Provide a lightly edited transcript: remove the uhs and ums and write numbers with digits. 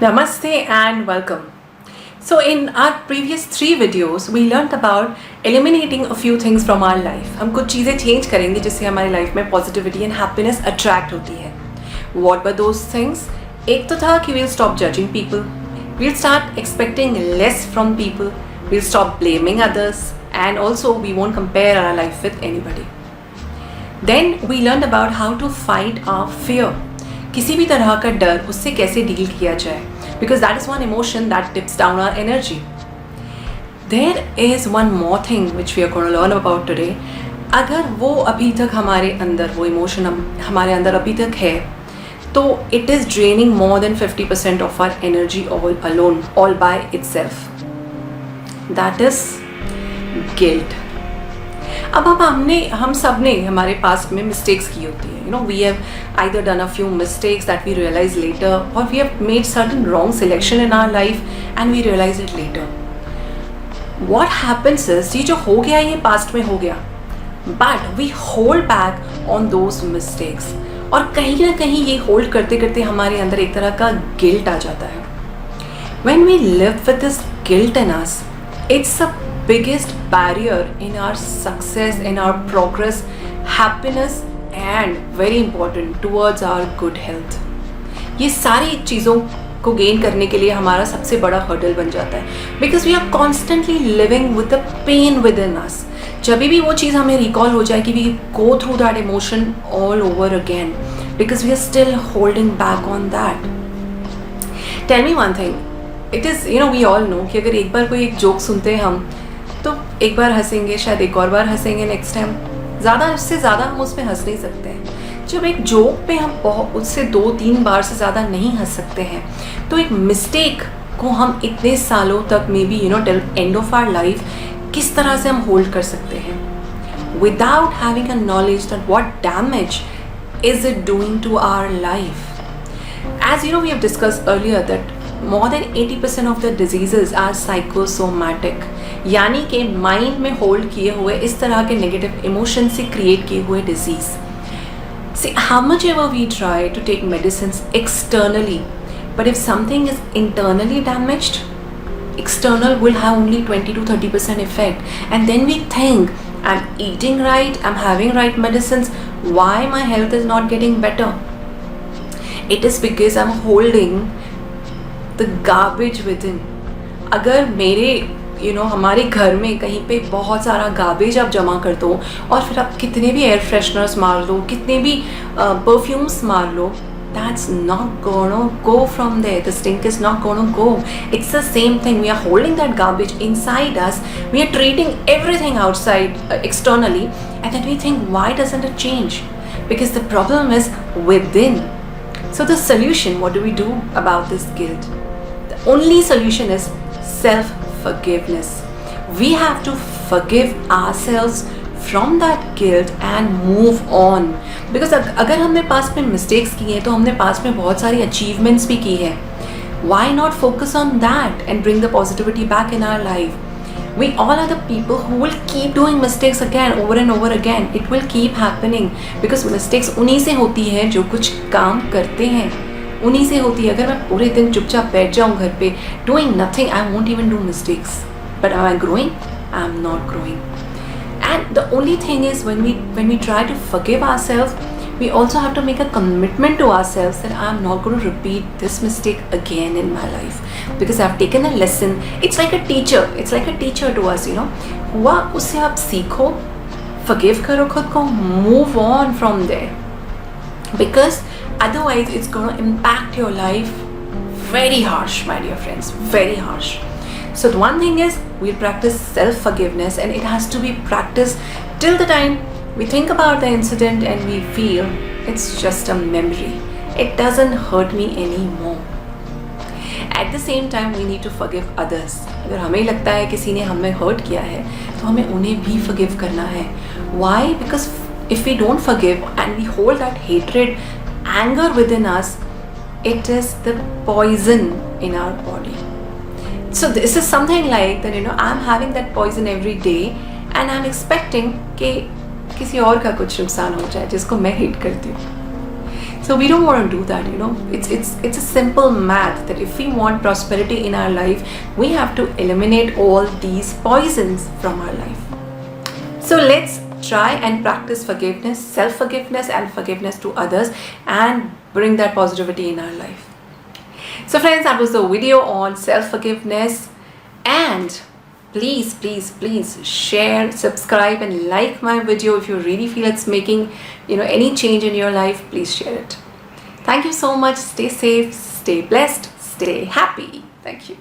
Namaste and welcome. So, in our previous 3 videos, we learnt about eliminating a few things from our life. हम कुछ चीज़ें change करेंगे जिससे हमारी life में positivity and happiness attract होती है. What were those things? एक तो था कि we'll stop judging people. We'll start expecting less from people. We'll stop blaming others. And also, we won't compare our life with anybody. Then we learned about how to fight our fear. किसी भी तरह का डर उससे कैसे deal किया जाए, because that is one emotion that tips down our energy. There is one more thing which we are going to learn about today. अगर वो अभी तक हमारे अंदर वो इमोशन हमारे अंदर अभी तक है तो it is draining more than 50% of our energy all alone, all by itself. That is guilt. अब हम सब ने हमारे पास्ट में मिस्टेक्स की होती है. We have either done a few mistakes that we realise later, और we have made certain wrong selection in our life and we realise it later. What happens is, ये जो हो गया ये पास्ट में हो गया, but we hold back on those mistakes, और कहीं ना कहीं ये होल्ड करते करते हमारे अंदर एक तरह का गिल्ट आ जाता है. When we live with this guilt in us, it's the biggest barrier in our success, in our progress, happiness and very important towards our good health. ये सारी चीज़ों को गेन करने के लिए हमारा सबसे बड़ा हर्डल बन जाता है, because we are constantly living with the pain within us. जब भी वो चीज़ हमें रिकॉल हो जाए कि we go through that emotion all over again because we are still holding back on that. Tell me one thing. It is we all know कि अगर एक बार कोई एक जोक सुनते हैं हम तो एक बार हंसेंगे, शायद एक और बार हंसेंगे नेक्स्ट टाइम, ज़्यादा उससे ज़्यादा हम उस पर हंस नहीं सकते हैं. जब एक जोक पे हम उससे 2-3 बार से ज़्यादा नहीं हंस सकते हैं तो एक मिस्टेक को हम इतने सालों तक maybe till end of our life किस तरह से हम होल्ड कर सकते हैं without having a knowledge that what damage is it doing to our life. As we have discussed earlier that more than 80% of the diseases are psychosomatic, यानी कि mind में होल्ड किए हुए इस तरह के नेगेटिव इमोशन से क्रिएट किए हुए disease. See, how much ever we try to take medicines externally, but if something is internally damaged, external will have only 20 to 30% effect, and then we think I'm eating right, I'm having right medicines, why my health is not getting better? It is because I'm holding the garbage within. अगर मेरे हमारे घर में कहीं पे बहुत सारा garbage आप जमा कर दो और फिर आप कितने भी एयर फ्रेशनर्स मार लो, कितने भी परफ्यूम्स मार लो, that's not gonna go from there. The stink is not gonna go. It's the same thing. We are holding that garbage inside us. We are treating everything outside externally, and then we think, why doesn't it change? Because the problem is within. So the solution, what do we do about this guilt? The only solution is self-forgiveness. We have to forgive ourselves from that guilt and move on. Because अगर हमने past में mistakes की हैं तो हमने past में बहुत सारी अचीवमेंट्स भी की हैं. Why not focus on that and bring the positivity back in our life? We all are the people who will keep doing mistakes again, over and over again. It will keep happening because mistakes उन्हीं से होती है जो कुछ काम करते हैं, उन्हीं से होती है. अगर मैं पूरे दिन चुपचाप बैठ जाऊँ घर पे doing nothing, I won't even do mistakes. But am I growing? I am not growing. And the only thing is when we try to forgive ourselves, we also have to make a commitment to ourselves that I am not going to repeat this mistake again in my life because I have taken a lesson. It's like a teacher. It's like a teacher to us, हुआ उससे आप सीखो, forgive करो खुद को, move on from there, because otherwise it's going to impact your life very harsh, my dear friends, very harsh. So the one thing is we'll practice self-forgiveness, and it has to be practiced till the time we think about the incident and we feel it's just a memory. It doesn't hurt me anymore. At the same time, we need to forgive others. अगर हमें लगता है किसी ने हमें hurt किया है तो हमें उन्हें भी forgive करना है. Why? Because if we don't forgive and we hold that hatred, anger within us, it is the poison in our body. So this is something like that, I'm having that poison every day and I'm expecting कि किसी और का कुछ नुकसान हो जाए जिसको मैं हेट करती हूँ. So we don't want to do that, you know. It's a simple math that if we want prosperity in our life, we have to eliminate all these poisons from our life. So let's try and practice forgiveness, self-forgiveness and forgiveness to others, and bring that positivity in our life. So friends, that was the video on self-forgiveness, and please share, subscribe and like my video. If you really feel it's making, you know, any change in your life, please share it. Thank you so much. Stay safe, stay blessed, stay happy. Thank you.